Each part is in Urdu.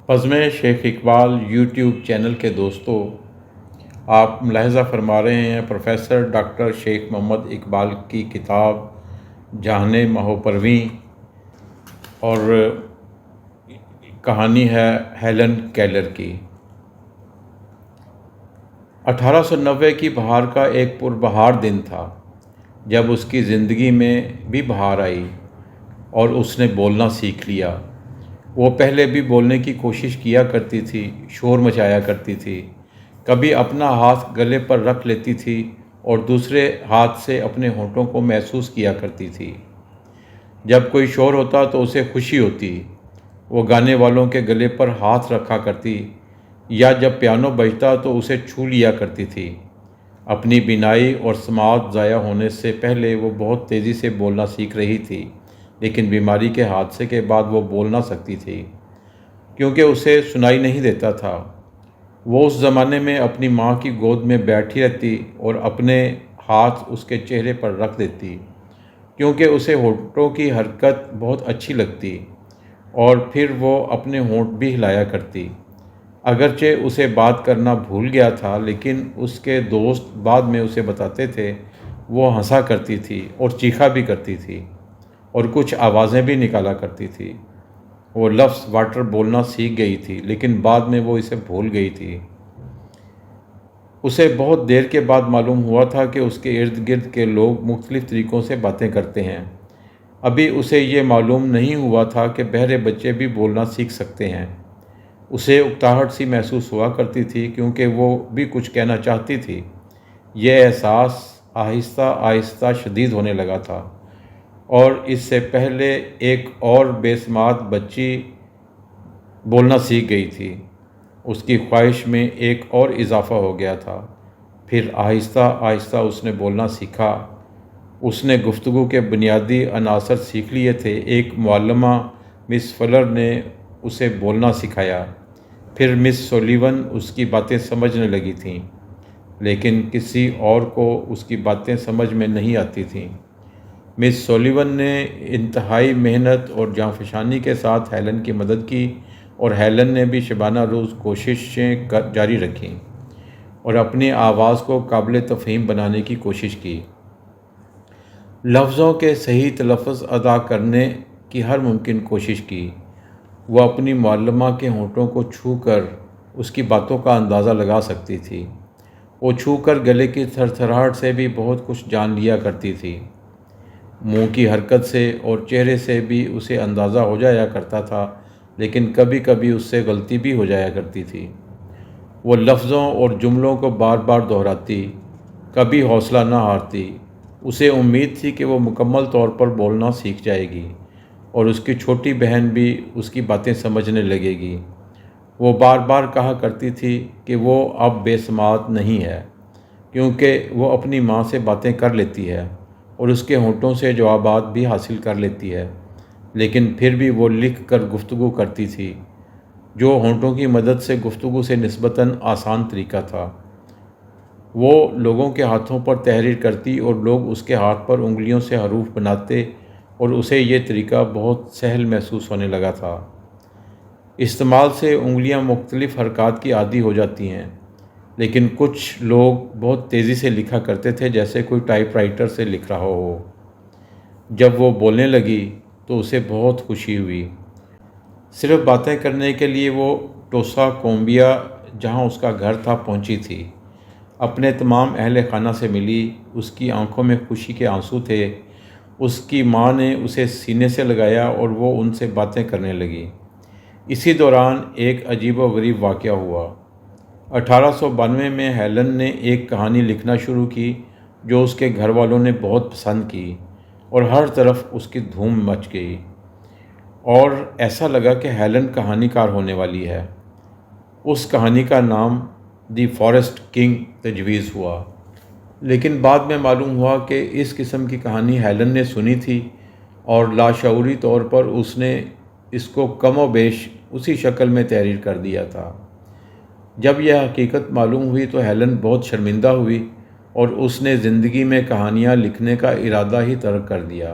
بزم شیخ اقبال یوٹیوب چینل کے دوستوں، آپ ملاحظہ فرما رہے ہیں پروفیسر ڈاکٹر شیخ محمد اقبال کی کتاب جہان ماہ پرویں، اور کہانی ہے ہیلن کیلر کی۔ 1890 کی بہار کا ایک پربہار دن تھا جب اس کی زندگی میں بھی بہار آئی اور اس نے بولنا سیکھ لیا۔ وہ پہلے بھی بولنے کی کوشش کیا کرتی تھی، شور مچایا کرتی تھی، کبھی اپنا ہاتھ گلے پر رکھ لیتی تھی اور دوسرے ہاتھ سے اپنے ہونٹوں کو محسوس کیا کرتی تھی۔ جب کوئی شور ہوتا تو اسے خوشی ہوتی، وہ گانے والوں کے گلے پر ہاتھ رکھا کرتی، یا جب پیانو بجتا تو اسے چھو لیا کرتی تھی۔ اپنی بینائی اور سماعت ضائع ہونے سے پہلے وہ بہت تیزی سے بولنا سیکھ رہی تھی، لیکن بیماری کے حادثے کے بعد وہ بول نہ سکتی تھی کیونکہ اسے سنائی نہیں دیتا تھا۔ وہ اس زمانے میں اپنی ماں کی گود میں بیٹھی رہتی اور اپنے ہاتھ اس کے چہرے پر رکھ دیتی کیونکہ اسے ہونٹوں کی حرکت بہت اچھی لگتی، اور پھر وہ اپنے ہونٹ بھی ہلایا کرتی۔ اگرچہ اسے بات کرنا بھول گیا تھا، لیکن اس کے دوست بعد میں اسے بتاتے تھے وہ ہنسا کرتی تھی اور چیخا بھی کرتی تھی اور کچھ آوازیں بھی نکالا کرتی تھی۔ وہ لفظ واٹر بولنا سیکھ گئی تھی، لیکن بعد میں وہ اسے بھول گئی تھی۔ اسے بہت دیر کے بعد معلوم ہوا تھا کہ اس کے ارد گرد کے لوگ مختلف طریقوں سے باتیں کرتے ہیں۔ ابھی اسے یہ معلوم نہیں ہوا تھا کہ بہرے بچے بھی بولنا سیکھ سکتے ہیں۔ اسے اکتاہٹ سی محسوس ہوا کرتی تھی کیونکہ وہ بھی کچھ کہنا چاہتی تھی۔ یہ احساس آہستہ آہستہ شدید ہونے لگا تھا، اور اس سے پہلے ایک اور بے سماعت بچی بولنا سیکھ گئی تھی۔ اس کی خواہش میں ایک اور اضافہ ہو گیا تھا۔ پھر آہستہ آہستہ اس نے بولنا سیکھا۔ اس نے گفتگو کے بنیادی عناصر سیکھ لیے تھے۔ ایک معلمہ مس فلر نے اسے بولنا سکھایا۔ پھر مس سولیون اس کی باتیں سمجھنے لگی تھیں، لیکن کسی اور کو اس کی باتیں سمجھ میں نہیں آتی تھیں۔ مس سولیون نے انتہائی محنت اور جانفشانی کے ساتھ ہیلن کی مدد کی، اور ہیلن نے بھی شبانہ روز کوششیں جاری رکھیں اور اپنی آواز کو قابل تفہیم بنانے کی کوشش کی۔ لفظوں کے صحیح تلفظ ادا کرنے کی ہر ممکن کوشش کی۔ وہ اپنی معلمہ کے ہونٹوں کو چھو کر اس کی باتوں کا اندازہ لگا سکتی تھی۔ وہ چھو کر گلے کی تھر تھراہٹ سے بھی بہت کچھ جان لیا کرتی تھی۔ منہ کی حرکت سے اور چہرے سے بھی اسے اندازہ ہو جایا کرتا تھا، لیکن کبھی کبھی اس سے غلطی بھی ہو جایا کرتی تھی۔ وہ لفظوں اور جملوں کو بار بار دہراتی، کبھی حوصلہ نہ ہارتی۔ اسے امید تھی کہ وہ مکمل طور پر بولنا سیکھ جائے گی اور اس کی چھوٹی بہن بھی اس کی باتیں سمجھنے لگے گی۔ وہ بار بار کہا کرتی تھی کہ وہ اب بے سماعت نہیں ہے کیونکہ وہ اپنی ماں سے باتیں کر لیتی ہے اور اس کے ہونٹوں سے جوابات بھی حاصل کر لیتی ہے، لیکن پھر بھی وہ لکھ کر گفتگو کرتی تھی، جو ہونٹوں کی مدد سے گفتگو سے نسبتاً آسان طریقہ تھا۔ وہ لوگوں کے ہاتھوں پر تحریر کرتی اور لوگ اس کے ہاتھ پر انگلیوں سے حروف بناتے، اور اسے یہ طریقہ بہت سہل محسوس ہونے لگا تھا۔ استعمال سے انگلیاں مختلف حرکات کی عادی ہو جاتی ہیں، لیکن کچھ لوگ بہت تیزی سے لکھا کرتے تھے جیسے کوئی ٹائپ رائٹر سے لکھ رہا ہو۔ جب وہ بولنے لگی تو اسے بہت خوشی ہوئی۔ صرف باتیں کرنے کے لیے وہ ٹوسا کومبیا، جہاں اس کا گھر تھا، پہنچی تھی۔ اپنے تمام اہل خانہ سے ملی۔ اس کی آنکھوں میں خوشی کے آنسو تھے۔ اس کی ماں نے اسے سینے سے لگایا اور وہ ان سے باتیں کرنے لگی۔ اسی دوران ایک عجیب و غریب واقعہ ہوا۔ 1892 میں ہیلن نے ایک کہانی لکھنا شروع کی جو اس کے گھر والوں نے بہت پسند کی، اور ہر طرف اس کی دھوم مچ گئی، اور ایسا لگا کہ ہیلن کہانی کار ہونے والی ہے۔ اس کہانی کا نام دی فارسٹ کنگ تجویز ہوا، لیکن بعد میں معلوم ہوا کہ اس قسم کی کہانی ہیلن نے سنی تھی، اور لاشعوری طور پر اس نے اس کو کم و بیش اسی شکل میں تحریر کر دیا تھا۔ جب یہ حقیقت معلوم ہوئی تو ہیلن بہت شرمندہ ہوئی، اور اس نے زندگی میں کہانیاں لکھنے کا ارادہ ہی ترک کر دیا۔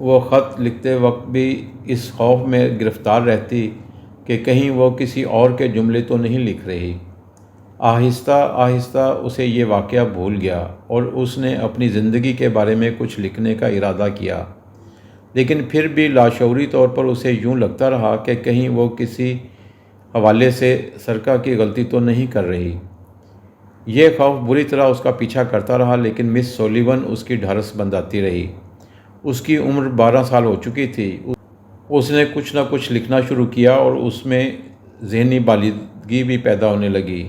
وہ خط لکھتے وقت بھی اس خوف میں گرفتار رہتی کہ کہیں وہ کسی اور کے جملے تو نہیں لکھ رہی۔ آہستہ آہستہ اسے یہ واقعہ بھول گیا اور اس نے اپنی زندگی کے بارے میں کچھ لکھنے کا ارادہ کیا، لیکن پھر بھی لاشعوری طور پر اسے یوں لگتا رہا کہ کہیں وہ کسی حوالے سے سرقہ کی غلطی تو نہیں کر رہی۔ یہ خوف بری طرح اس کا پیچھا کرتا رہا، لیکن مس سولیون اس کی ڈھارس بندھاتی رہی۔ اس کی عمر 12 سال ہو چکی تھی۔ اس نے کچھ نہ کچھ لکھنا شروع کیا اور اس میں ذہنی بالغی بھی پیدا ہونے لگی۔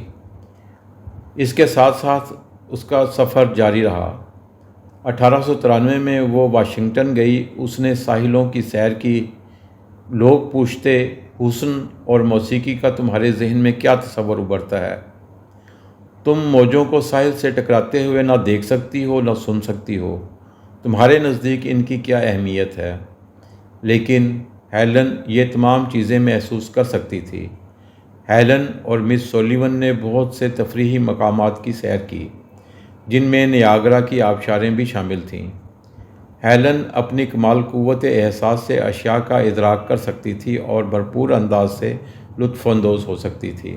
اس کے ساتھ ساتھ اس کا سفر جاری رہا۔ 1893 میں وہ واشنگٹن گئی۔ اس نے ساحلوں کی سیر کی۔ لوگ پوچھتے، حسن اور موسیقی کا تمہارے ذہن میں کیا تصور ابھرتا ہے؟ تم موجوں کو ساحل سے ٹکراتے ہوئے نہ دیکھ سکتی ہو نہ سن سکتی ہو، تمہارے نزدیک ان کی کیا اہمیت ہے؟ لیکن ہیلن یہ تمام چیزیں محسوس کر سکتی تھی۔ ہیلن اور مس سولیون نے بہت سے تفریحی مقامات کی سیر کی، جن میں نیاگرا کی آبشاریں بھی شامل تھیں۔ ہیلن اپنی کمال قوت احساس سے اشیاء کا ادراک کر سکتی تھی اور بھرپور انداز سے لطف اندوز ہو سکتی تھی۔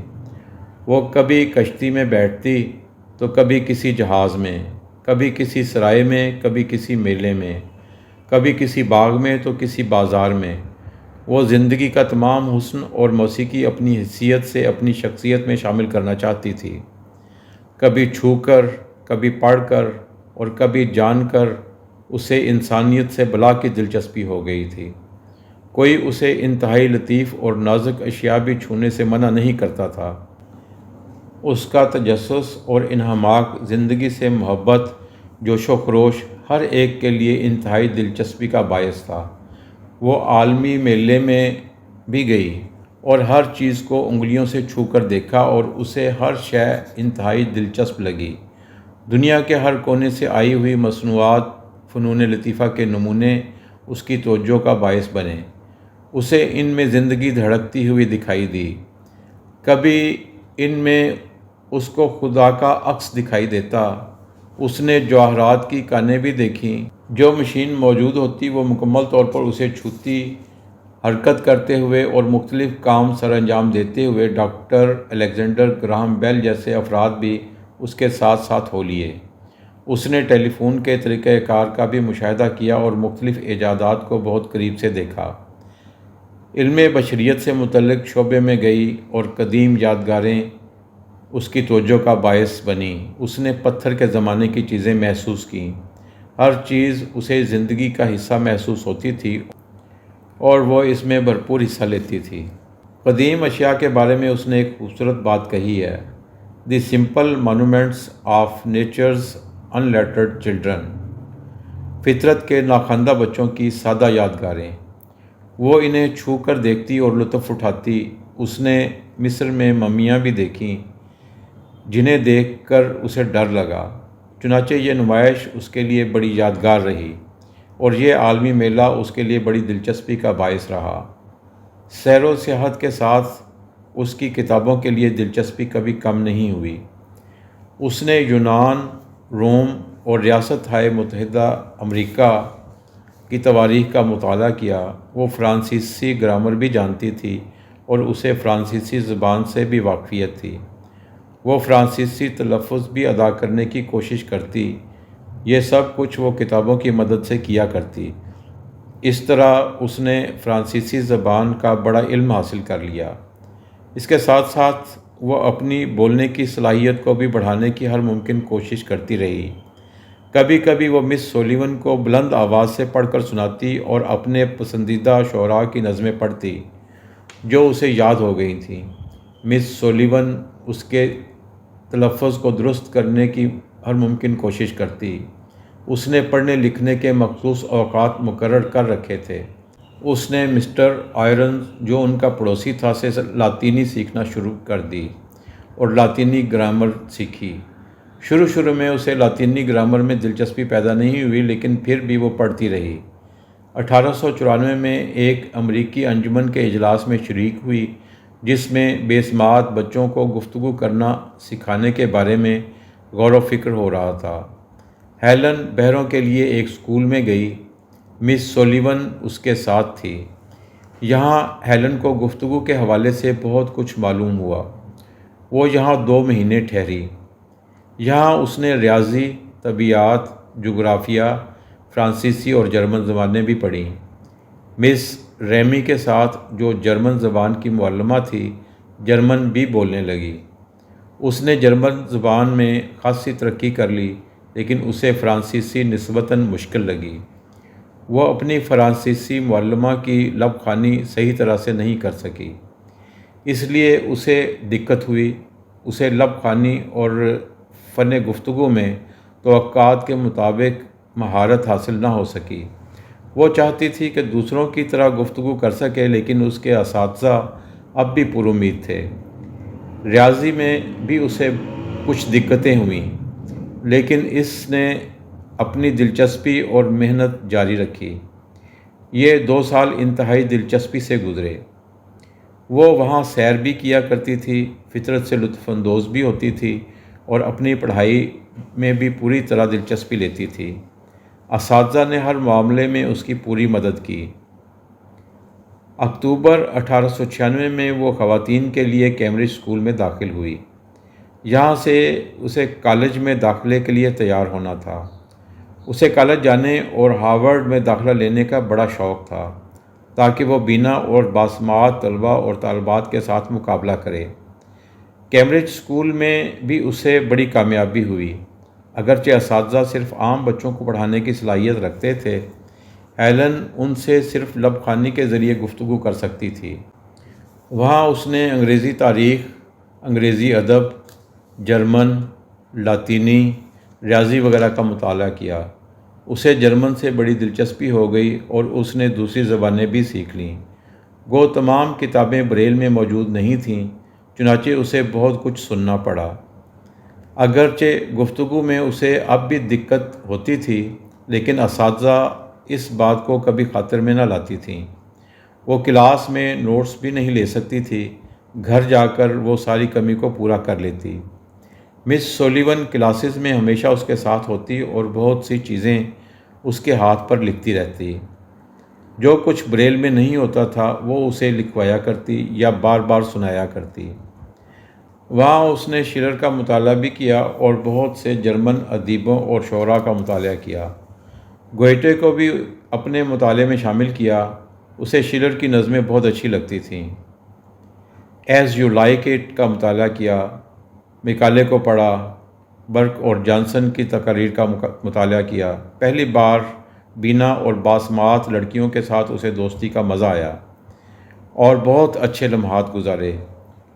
وہ کبھی کشتی میں بیٹھتی تو کبھی کسی جہاز میں، کبھی کسی سرائے میں، کبھی کسی میلے میں، کبھی کسی باغ میں تو کسی بازار میں۔ وہ زندگی کا تمام حسن اور موسیقی اپنی حیثیت سے اپنی شخصیت میں شامل کرنا چاہتی تھی۔ کبھی چھو کر، کبھی پڑھ کر اور کبھی جان کر اسے انسانیت سے بلا کی دلچسپی ہو گئی تھی۔ کوئی اسے انتہائی لطیف اور نازک اشیاء بھی چھونے سے منع نہیں کرتا تھا۔ اس کا تجسس اور انہماک، زندگی سے محبت، جوش و خروش ہر ایک کے لیے انتہائی دلچسپی کا باعث تھا۔ وہ عالمی میلے میں بھی گئی اور ہر چیز کو انگلیوں سے چھو کر دیکھا اور اسے ہر شے انتہائی دلچسپ لگی۔ دنیا کے ہر کونے سے آئی ہوئی مصنوعات، فنون لطیفہ کے نمونے اس کی توجہ کا باعث بنے۔ اسے ان میں زندگی دھڑکتی ہوئی دکھائی دی۔ کبھی ان میں اس کو خدا کا عکس دکھائی دیتا۔ اس نے جواہرات کی کانیں بھی دیکھیں۔ جو مشین موجود ہوتی وہ مکمل طور پر اسے چھوتی، حرکت کرتے ہوئے اور مختلف کام سر انجام دیتے ہوئے۔ ڈاکٹر الیگزینڈر گراہم بیل جیسے افراد بھی اس کے ساتھ ساتھ ہو لیے۔ اس نے ٹیلی فون کے طریقہ کار کا بھی مشاہدہ کیا اور مختلف ایجادات کو بہت قریب سے دیکھا۔ علم بشریت سے متعلق شعبے میں گئی اور قدیم یادگاریں اس کی توجہ کا باعث بنیں۔ اس نے پتھر کے زمانے کی چیزیں محسوس کیں۔ ہر چیز اسے زندگی کا حصہ محسوس ہوتی تھی اور وہ اس میں بھرپور حصہ لیتی تھی۔ قدیم اشیاء کے بارے میں اس نے ایک خوبصورت بات کہی ہے: "the simple monuments of nature's unlettered children", فطرت کے ناخواندہ بچوں کی سادہ یادگاریں۔ وہ انہیں چھو کر دیکھتی اور لطف اٹھاتی۔ اس نے مصر میں ممیاں بھی دیکھیں، جنہیں دیکھ کر اسے ڈر لگا۔ چنانچہ یہ نمائش اس کے لیے بڑی یادگار رہی اور یہ عالمی میلہ اس کے لیے بڑی دلچسپی کا باعث رہا۔ سیر و سیاحت کے ساتھ اس کی کتابوں کے لیے دلچسپی کبھی کم نہیں ہوئی۔ اس نے یونان، روم اور ریاستہائے متحدہ امریکہ کی تواریخ کا مطالعہ کیا۔ وہ فرانسیسی گرامر بھی جانتی تھی اور اسے فرانسیسی زبان سے بھی واقفیت تھی۔ وہ فرانسیسی تلفظ بھی ادا کرنے کی کوشش کرتی۔ یہ سب کچھ وہ کتابوں کی مدد سے کیا کرتی۔ اس طرح اس نے فرانسیسی زبان کا بڑا علم حاصل کر لیا۔ اس کے ساتھ ساتھ وہ اپنی بولنے کی صلاحیت کو بھی بڑھانے کی ہر ممکن کوشش کرتی رہی۔ کبھی کبھی وہ مس سولیون کو بلند آواز سے پڑھ کر سناتی اور اپنے پسندیدہ شعراء کی نظمیں پڑھتی جو اسے یاد ہو گئی تھیں۔ مس سولیون اس کے تلفظ کو درست کرنے کی ہر ممکن کوشش کرتی۔ اس نے پڑھنے لکھنے کے مخصوص اوقات مقرر کر رکھے تھے۔ اس نے مسٹر آئرنز، جو ان کا پڑوسی تھا، سے لاطینی سیکھنا شروع کر دی اور لاطینی گرامر سیکھی۔ شروع میں اسے لاطینی گرامر میں دلچسپی پیدا نہیں ہوئی، لیکن پھر بھی وہ پڑھتی رہی۔ 1894 میں ایک امریکی انجمن کے اجلاس میں شریک ہوئی جس میں بے سماعت بچوں کو گفتگو کرنا سکھانے کے بارے میں غور و فکر ہو رہا تھا۔ ہیلن بہروں کے لیے ایک اسکول میں گئی۔ مس سولیون اس کے ساتھ تھی۔ یہاں ہیلن کو گفتگو کے حوالے سے بہت کچھ معلوم ہوا۔ وہ یہاں 2 مہینے ٹھہری۔ یہاں اس نے ریاضی، طبیعیات، جغرافیہ، فرانسیسی اور جرمن زبانیں بھی پڑھیں۔ مس ریمی کے ساتھ جو جرمن زبان کی معلمہ تھی، جرمن بھی بولنے لگی۔ اس نے جرمن زبان میں خاصی ترقی کر لی، لیکن اسے فرانسیسی نسبتاً مشکل لگی۔ وہ اپنی فرانسیسی معلمہ کی لب خوانی صحیح طرح سے نہیں کر سکی، اس لیے اسے دقت ہوئی۔ اسے لب خوانی اور فن گفتگو میں توقعات کے مطابق مہارت حاصل نہ ہو سکی۔ وہ چاہتی تھی کہ دوسروں کی طرح گفتگو کر سکے، لیکن اس کے اساتذہ اب بھی پر امید تھے۔ ریاضی میں بھی اسے کچھ دقتیں ہوئیں، لیکن اس نے اپنی دلچسپی اور محنت جاری رکھی۔ یہ 2 سال انتہائی دلچسپی سے گزرے۔ وہ وہاں سیر بھی کیا کرتی تھی، فطرت سے لطف اندوز بھی ہوتی تھی اور اپنی پڑھائی میں بھی پوری طرح دلچسپی لیتی تھی۔ اساتذہ نے ہر معاملے میں اس کی پوری مدد کی۔ اکتوبر 1896 میں وہ خواتین کے لیے کیمبرج اسکول میں داخل ہوئی۔ یہاں سے اسے کالج میں داخلے کے لیے تیار ہونا تھا۔ اسے کالج جانے اور ہارورڈ میں داخلہ لینے کا بڑا شوق تھا، تاکہ وہ بینا اور باسماعت طلباء اور طالبات کے ساتھ مقابلہ کرے۔ کیمبرج اسکول میں بھی اسے بڑی کامیابی ہوئی۔ اگرچہ اساتذہ صرف عام بچوں کو پڑھانے کی صلاحیت رکھتے تھے، ہیلن ان سے صرف لب خوانی کے ذریعے گفتگو کر سکتی تھی۔ وہاں اس نے انگریزی تاریخ، انگریزی ادب، جرمن، لاطینی، ریاضی وغیرہ کا مطالعہ کیا۔ اسے جرمن سے بڑی دلچسپی ہو گئی اور اس نے دوسری زبانیں بھی سیکھ لیں۔ گو تمام کتابیں بریل میں موجود نہیں تھیں، چنانچہ اسے بہت کچھ سننا پڑا۔ اگرچہ گفتگو میں اسے اب بھی دقت ہوتی تھی، لیکن اساتذہ اس بات کو کبھی خاطر میں نہ لاتی تھیں۔ وہ کلاس میں نوٹس بھی نہیں لے سکتی تھی، گھر جا کر وہ ساری کمی کو پورا کر لیتی۔ مس سولیون کلاسز میں ہمیشہ اس کے ساتھ ہوتی اور بہت سی چیزیں اس کے ہاتھ پر لکھتی رہتی۔ جو کچھ بریل میں نہیں ہوتا تھا وہ اسے لکھوایا کرتی یا بار بار سنایا کرتی۔ وہاں اس نے شیلر کا مطالعہ بھی کیا اور بہت سے جرمن ادیبوں اور شعراء کا مطالعہ کیا۔ گوئٹے کو بھی اپنے مطالعے میں شامل کیا۔ اسے شیلر کی نظمیں بہت اچھی لگتی تھیں۔ ایز یو لائک اٹ کا مطالعہ کیا، میکالے کو پڑھا، برک اور جانسن کی تقاریر کا مطالعہ کیا۔ پہلی بار بینا اور باسماعت لڑکیوں کے ساتھ اسے دوستی کا مزہ آیا اور بہت اچھے لمحات گزارے۔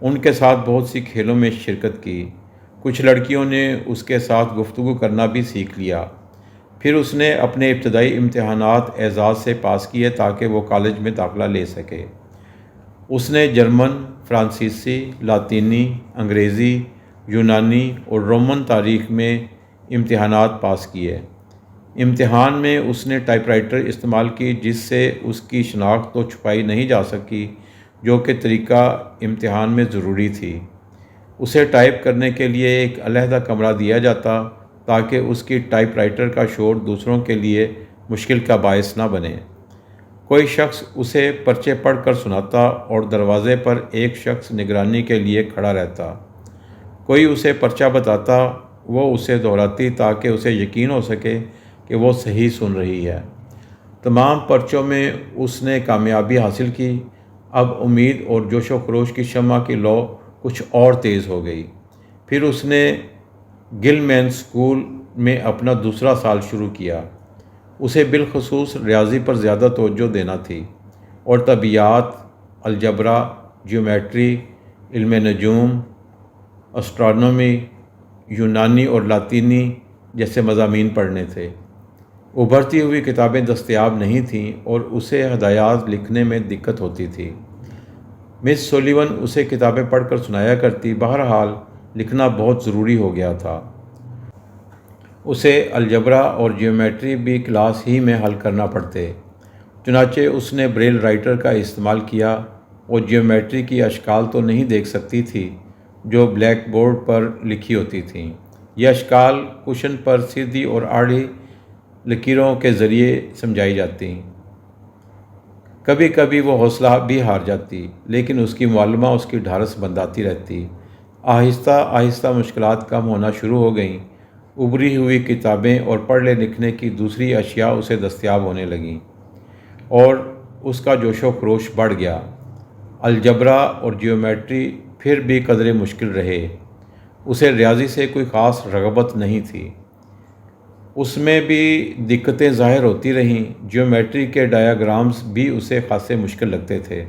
ان کے ساتھ بہت سی کھیلوں میں شرکت کی۔ کچھ لڑکیوں نے اس کے ساتھ گفتگو کرنا بھی سیکھ لیا۔ پھر اس نے اپنے ابتدائی امتحانات اعزاز سے پاس کیے تاکہ وہ کالج میں داخلہ لے سکے۔ اس نے جرمن، فرانسیسی، لاطینی، انگریزی، یونانی اور رومن تاریخ میں امتحانات پاس کیے۔ امتحان میں اس نے ٹائپ رائٹر استعمال کی، جس سے اس کی شناخت تو چھپائی نہیں جا سکی، جو کہ طریقہ امتحان میں ضروری تھی۔ اسے ٹائپ کرنے کے لیے ایک علیحدہ کمرہ دیا جاتا تاکہ اس کی ٹائپ رائٹر کا شور دوسروں کے لیے مشکل کا باعث نہ بنے۔ کوئی شخص اسے پرچے پڑھ کر سناتا اور دروازے پر ایک شخص نگرانی کے لیے کھڑا رہتا۔ کوئی اسے پرچہ بتاتا، وہ اسے دہراتی تاکہ اسے یقین ہو سکے کہ وہ صحیح سن رہی ہے۔ تمام پرچوں میں اس نے کامیابی حاصل کی۔ اب امید اور جوش و خروش کی شمع کی لو کچھ اور تیز ہو گئی۔ پھر اس نے گلمین اسکول میں اپنا دوسرا سال شروع کیا۔ اسے بالخصوص ریاضی پر زیادہ توجہ دینا تھی اور طبیعیات، الجبرا، جیومیٹری، علم نجوم، اسٹرانومی، یونانی اور لاطینی جیسے مضامین پڑھنے تھے۔ ابھرتی ہوئی کتابیں دستیاب نہیں تھیں اور اسے ہدایات لکھنے میں دقت ہوتی تھی۔ مس سولیون اسے کتابیں پڑھ کر سنایا کرتی۔ بہرحال لکھنا بہت ضروری ہو گیا تھا۔ اسے الجبرا اور جیومیٹری بھی کلاس ہی میں حل کرنا پڑتے۔ چنانچہ اس نے بریل رائٹر کا استعمال کیا اور جیومیٹری کی اشکال تو نہیں دیکھ سکتی تھی جو بلیک بورڈ پر لکھی ہوتی تھیں۔ یہ اشکال کشن پر سیدھی اور آڑی لکیروں کے ذریعے سمجھائی جاتی۔ کبھی کبھی وہ حوصلہ بھی ہار جاتی، لیکن اس کی معلمہ اس کی ڈھارس بندھاتی رہتی۔ آہستہ آہستہ مشکلات کم ہونا شروع ہو گئیں۔ ابری ہوئی کتابیں اور پڑھنے لکھنے کی دوسری اشیاء اسے دستیاب ہونے لگیں اور اس کا جوش و خروش بڑھ گیا۔ الجبرا اور جیومیٹری پھر بھی قدرے مشکل رہے۔ اسے ریاضی سے کوئی خاص رغبت نہیں تھی۔ اس میں بھی دقتیں ظاہر ہوتی رہیں۔ جیومیٹری کے ڈایاگرامز بھی اسے خاصے مشکل لگتے تھے۔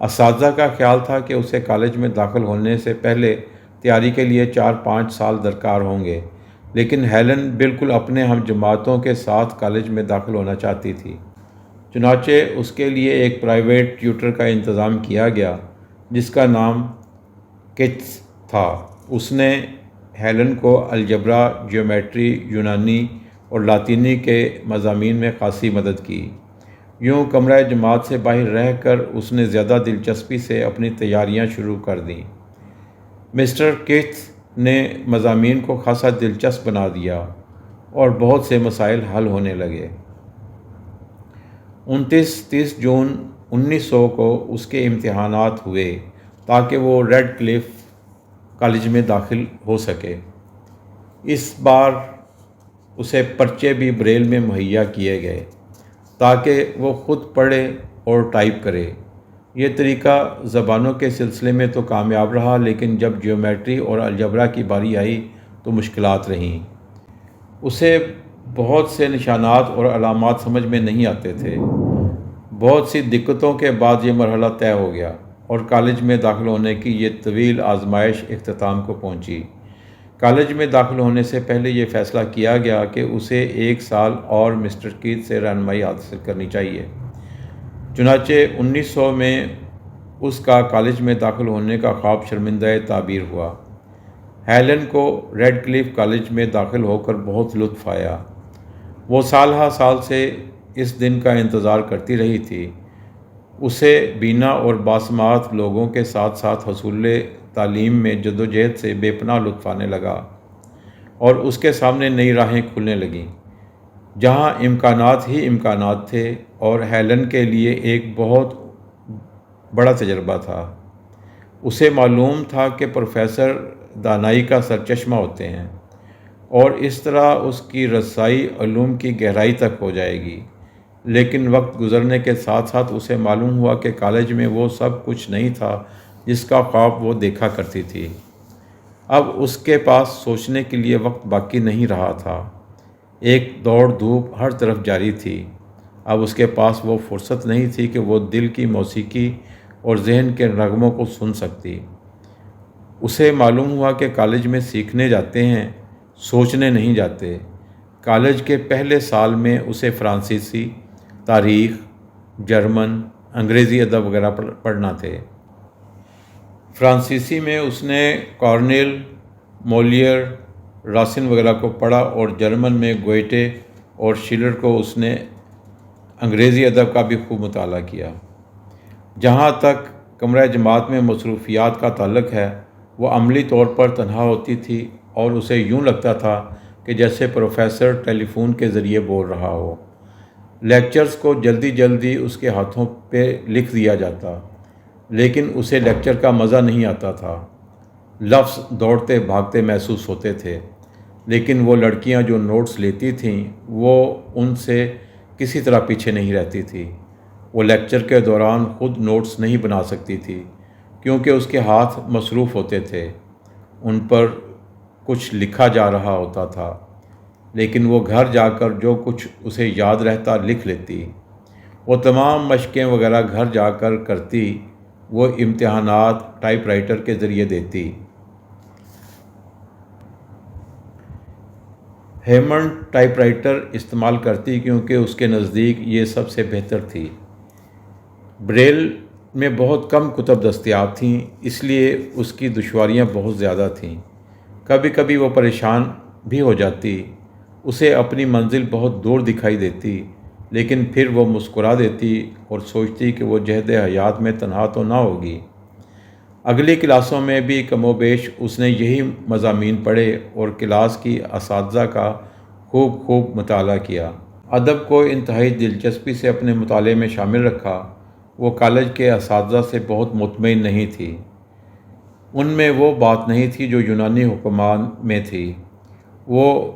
اساتذہ کا خیال تھا کہ اسے کالج میں داخل ہونے سے پہلے تیاری کے لیے 4-5 سال درکار ہوں گے، لیکن ہیلن بالکل اپنے ہم جماعتوں کے ساتھ کالج میں داخل ہونا چاہتی تھی۔ چنانچہ اس کے لیے ایک پرائیویٹ ٹیوٹر کا انتظام کیا گیا جس کا نام کیتس تھا۔ اس نے ہیلن کو الجبرا، جیومیٹری، یونانی اور لاطینی کے مضامین میں خاصی مدد کی۔ یوں کمرہ جماعت سے باہر رہ کر اس نے زیادہ دلچسپی سے اپنی تیاریاں شروع کر دیں۔ مسٹر کیتس نے مضامین کو خاصا دلچسپ بنا دیا اور بہت سے مسائل حل ہونے لگے۔ 29-30 جون 1900 کو اس کے امتحانات ہوئے تاکہ وہ ریڈ کلف کالج میں داخل ہو سکے۔ اس بار اسے پرچے بھی بریل میں مہیا کیے گئے تاکہ وہ خود پڑھے اور ٹائپ کرے۔ یہ طریقہ زبانوں کے سلسلے میں تو کامیاب رہا، لیکن جب جیومیٹری اور الجبرا کی باری آئی تو مشکلات رہیں۔ اسے بہت سے نشانات اور علامات سمجھ میں نہیں آتے تھے۔ بہت سی دقتوں کے بعد یہ مرحلہ طے ہو گیا اور کالج میں داخل ہونے کی یہ طویل آزمائش اختتام کو پہنچی۔ کالج میں داخل ہونے سے پہلے یہ فیصلہ کیا گیا کہ اسے 1 سال اور مسٹر کیتس سے رہنمائی حاصل کرنی چاہیے۔ چنانچہ 1900 میں اس کا کالج میں داخل ہونے کا خواب شرمندہ تعبیر ہوا۔ ہیلن کو ریڈ کلف کالج میں داخل ہو کر بہت لطف آیا۔ وہ سال ہا سال سے اس دن کا انتظار کرتی رہی تھی۔ اسے بینا اور باسماعت لوگوں کے ساتھ ساتھ حصول تعلیم میں جدوجہد سے بے پناہ لطف آنے لگا اور اس کے سامنے نئی راہیں کھلنے لگیں، جہاں امکانات ہی امکانات تھے، اور ہیلن کے لیے ایک بہت بڑا تجربہ تھا۔ اسے معلوم تھا کہ پروفیسر دانائی کا سرچشمہ ہوتے ہیں اور اس طرح اس کی رسائی علوم کی گہرائی تک ہو جائے گی، لیکن وقت گزرنے کے ساتھ ساتھ اسے معلوم ہوا کہ کالج میں وہ سب کچھ نہیں تھا جس کا خواب وہ دیکھا کرتی تھی۔ اب اس کے پاس سوچنے کے لیے وقت باقی نہیں رہا تھا۔ ایک دوڑ دھوپ ہر طرف جاری تھی۔ اب اس کے پاس وہ فرصت نہیں تھی کہ وہ دل کی موسیقی اور ذہن کے نغموں کو سن سکتی۔ اسے معلوم ہوا کہ کالج میں سیکھنے جاتے ہیں، سوچنے نہیں جاتے۔ کالج کے پہلے سال میں اسے فرانسیسی، تاریخ، جرمن، انگریزی ادب وغیرہ پڑھنا تھے۔ فرانسیسی میں اس نے کارنیل، مولیئر، راسن وغیرہ کو پڑھا اور جرمن میں گوئٹے اور شیلر کو اس نے انگریزی ادب کا بھی خوب مطالعہ کیا۔ جہاں تک کمرہ جماعت میں مصروفیات کا تعلق ہے، وہ عملی طور پر تنہا ہوتی تھی اور اسے یوں لگتا تھا کہ جیسے پروفیسر ٹیلی فون کے ذریعے بول رہا ہو۔ لیکچرز کو جلدی جلدی اس کے ہاتھوں پہ لکھ دیا جاتا، لیکن اسے لیکچر کا مزہ نہیں آتا تھا۔ لفظ دوڑتے بھاگتے محسوس ہوتے تھے، لیکن وہ لڑکیاں جو نوٹس لیتی تھیں وہ ان سے کسی طرح پیچھے نہیں رہتی تھی۔ وہ لیکچر کے دوران خود نوٹس نہیں بنا سکتی تھی کیونکہ اس کے ہاتھ مصروف ہوتے تھے، ان پر کچھ لکھا جا رہا ہوتا تھا، لیکن وہ گھر جا کر جو کچھ اسے یاد رہتا لکھ لیتی۔ وہ تمام مشقیں وغیرہ گھر جا کر کرتی، وہ امتحانات ٹائپ رائٹر کے ذریعے دیتی۔ ہیمنڈ ٹائپ رائٹر استعمال کرتی کیونکہ اس کے نزدیک یہ سب سے بہتر تھی۔ بریل میں بہت کم کتب دستیاب تھیں، اس لیے اس کی دشواریاں بہت زیادہ تھیں۔ کبھی کبھی وہ پریشان بھی ہو جاتی، اسے اپنی منزل بہت دور دکھائی دیتی، لیکن پھر وہ مسکرا دیتی اور سوچتی کہ وہ جہد حیات میں تنہا تو نہ ہوگی۔ اگلی کلاسوں میں بھی کم و بیش اس نے یہی مضامین پڑھے اور کلاس کی اساتذہ کا خوب مطالعہ کیا۔ ادب کو انتہائی دلچسپی سے اپنے مطالعے میں شامل رکھا وہ کالج کے اساتذہ سے بہت مطمئن نہیں تھی۔ ان میں وہ بات نہیں تھی جو یونانی حکمان میں تھی۔ وہ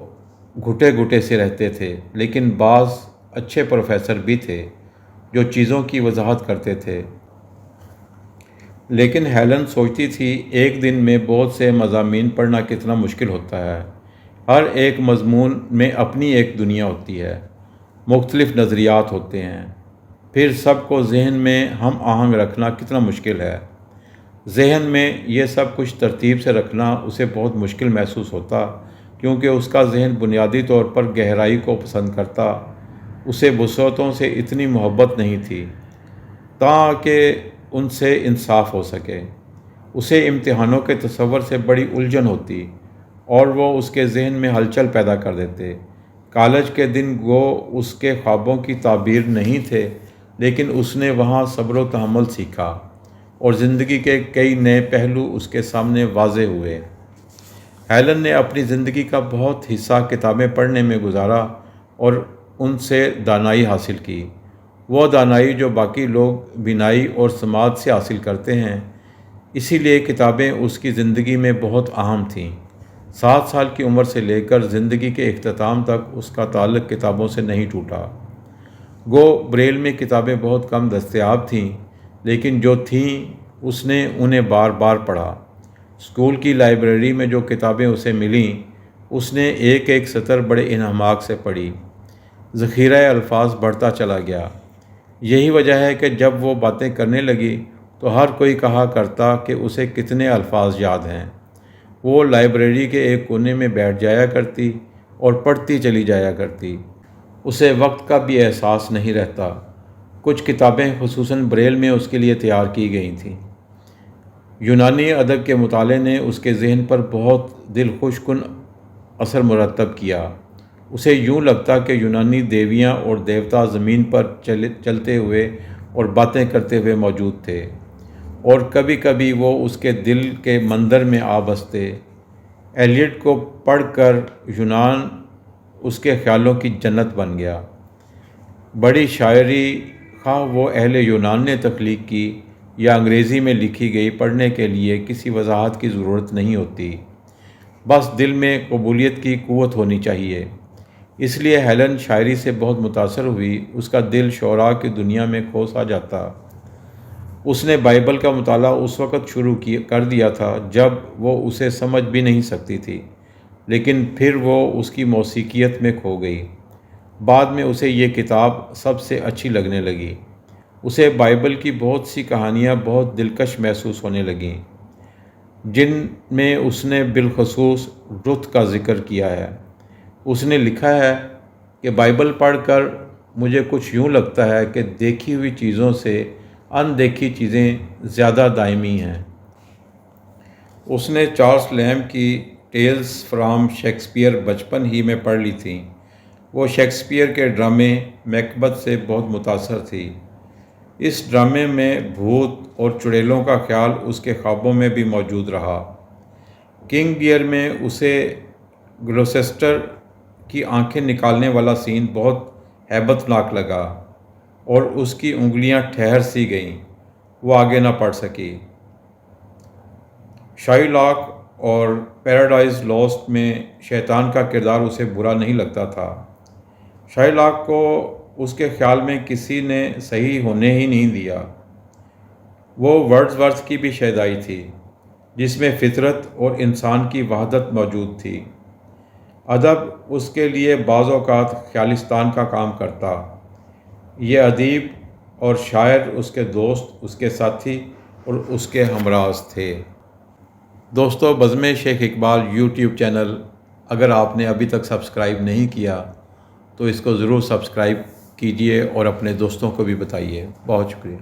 گھٹے گھٹے سے رہتے تھے، لیکن بعض اچھے پروفیسر بھی تھے جو چیزوں کی وضاحت کرتے تھے۔ لیکن ہیلن سوچتی تھی ایک دن میں بہت سے مضامین پڑھنا کتنا مشکل ہوتا ہے۔ ہر ایک مضمون میں اپنی ایک دنیا ہوتی ہے، مختلف نظریات ہوتے ہیں، پھر سب کو ذہن میں ہم آہنگ رکھنا کتنا مشکل ہے۔ ذہن میں یہ سب کچھ ترتیب سے رکھنا اسے بہت مشکل محسوس ہوتا، کیونکہ اس کا ذہن بنیادی طور پر گہرائی کو پسند کرتا۔ اسے وسعتوں سے اتنی محبت نہیں تھی تاکہ ان سے انصاف ہو سکے۔ اسے امتحانوں کے تصور سے بڑی الجھن ہوتی اور وہ اس کے ذہن میں ہلچل پیدا کر دیتے۔ کالج کے دن گو اس کے خوابوں کی تعبیر نہیں تھے، لیکن اس نے وہاں صبر و تحمل سیکھا اور زندگی کے کئی نئے پہلو اس کے سامنے واضح ہوئے۔ ہیلن نے اپنی زندگی کا بہت حصہ کتابیں پڑھنے میں گزارا اور ان سے دانائی حاصل کی، وہ دانائی جو باقی لوگ بینائی اور سماعت سے حاصل کرتے ہیں۔ اسی لیے کتابیں اس کی زندگی میں بہت اہم تھیں۔ 7 سال کی عمر سے لے کر زندگی کے اختتام تک اس کا تعلق کتابوں سے نہیں ٹوٹا۔ گو بریل میں کتابیں بہت کم دستیاب تھیں، لیکن جو تھیں اس نے انہیں بار بار پڑھا۔ اسکول کی لائبریری میں جو کتابیں اسے ملیں، اس نے ایک ایک سطر بڑے انہماک سے پڑھی۔ ذخیرہ الفاظ بڑھتا چلا گیا۔ یہی وجہ ہے کہ جب وہ باتیں کرنے لگی تو ہر کوئی کہا کرتا کہ اسے کتنے الفاظ یاد ہیں۔ وہ لائبریری کے ایک کونے میں بیٹھ جایا کرتی اور پڑھتی چلی جایا کرتی۔ اسے وقت کا بھی احساس نہیں رہتا۔ کچھ کتابیں خصوصاً بریل میں اس کے لیے تیار کی گئی تھیں۔ یونانی ادب کے مطالعے نے اس کے ذہن پر بہت دلخوش کن اثر مرتب کیا۔ اسے یوں لگتا کہ یونانی دیویاں اور دیوتا زمین پر چلتے ہوئے اور باتیں کرتے ہوئے موجود تھے، اور کبھی کبھی وہ اس کے دل کے مندر میں آ بستے۔ ایلیٹ کو پڑھ کر یونان اس کے خیالوں کی جنت بن گیا۔ بڑی شاعری، خواہ وہ اہل یونان نے تخلیق کی یا انگریزی میں لکھی گئی، پڑھنے کے لیے کسی وضاحت کی ضرورت نہیں ہوتی، بس دل میں قبولیت کی قوت ہونی چاہیے۔ اس لیے ہیلن شاعری سے بہت متاثر ہوئی۔ اس کا دل شعراء کی دنیا میں کھو سا جاتا۔ اس نے بائبل کا مطالعہ اس وقت شروع کر دیا تھا جب وہ اسے سمجھ بھی نہیں سکتی تھی، لیکن پھر وہ اس کی موسیقیت میں کھو گئی۔ بعد میں اسے یہ کتاب سب سے اچھی لگنے لگی۔ اسے بائبل کی بہت سی کہانیاں بہت دلکش محسوس ہونے لگیں، جن میں اس نے بالخصوص رُت کا ذکر کیا ہے۔ اس نے لکھا ہے کہ بائبل پڑھ کر مجھے کچھ یوں لگتا ہے کہ دیکھی ہوئی چیزوں سے اندیکھی چیزیں زیادہ دائمی ہیں۔ اس نے چارلس لیمب کی ٹیلز فرام شیکسپیئر بچپن ہی میں پڑھ لی تھیں۔ وہ شیکسپیئر کے ڈرامے میکبتھ سے بہت متاثر تھی۔ اس ڈرامے میں بھوت اور چڑیلوں کا خیال اس کے خوابوں میں بھی موجود رہا۔ کنگ لیئر میں اسے گلوسیسٹر کی آنکھیں نکالنے والا سین بہت ہیبت ناک لگا اور اس کی انگلیاں ٹھہر سی گئیں، وہ آگے نہ پڑھ سکی۔ شائلاک اور پیراڈائز لاسٹ میں شیطان کا کردار اسے برا نہیں لگتا تھا۔ شائلاک کو اس کے خیال میں کسی نے صحیح ہونے ہی نہیں دیا۔ وہ ورڈزورتھ کی بھی شیدائی تھی، جس میں فطرت اور انسان کی وحدت موجود تھی۔ ادب اس کے لیے بعض اوقات خیالستان کا کام کرتا۔ یہ ادیب اور شاعر اس کے دوست، اس کے ساتھی اور اس کے ہمراز تھے۔ دوستو، بزم شیخ اقبال یوٹیوب چینل اگر آپ نے ابھی تک سبسکرائب نہیں کیا تو اس کو ضرور سبسکرائب کیجئے اور اپنے دوستوں کو بھی بتائیے۔ بہت شکریہ۔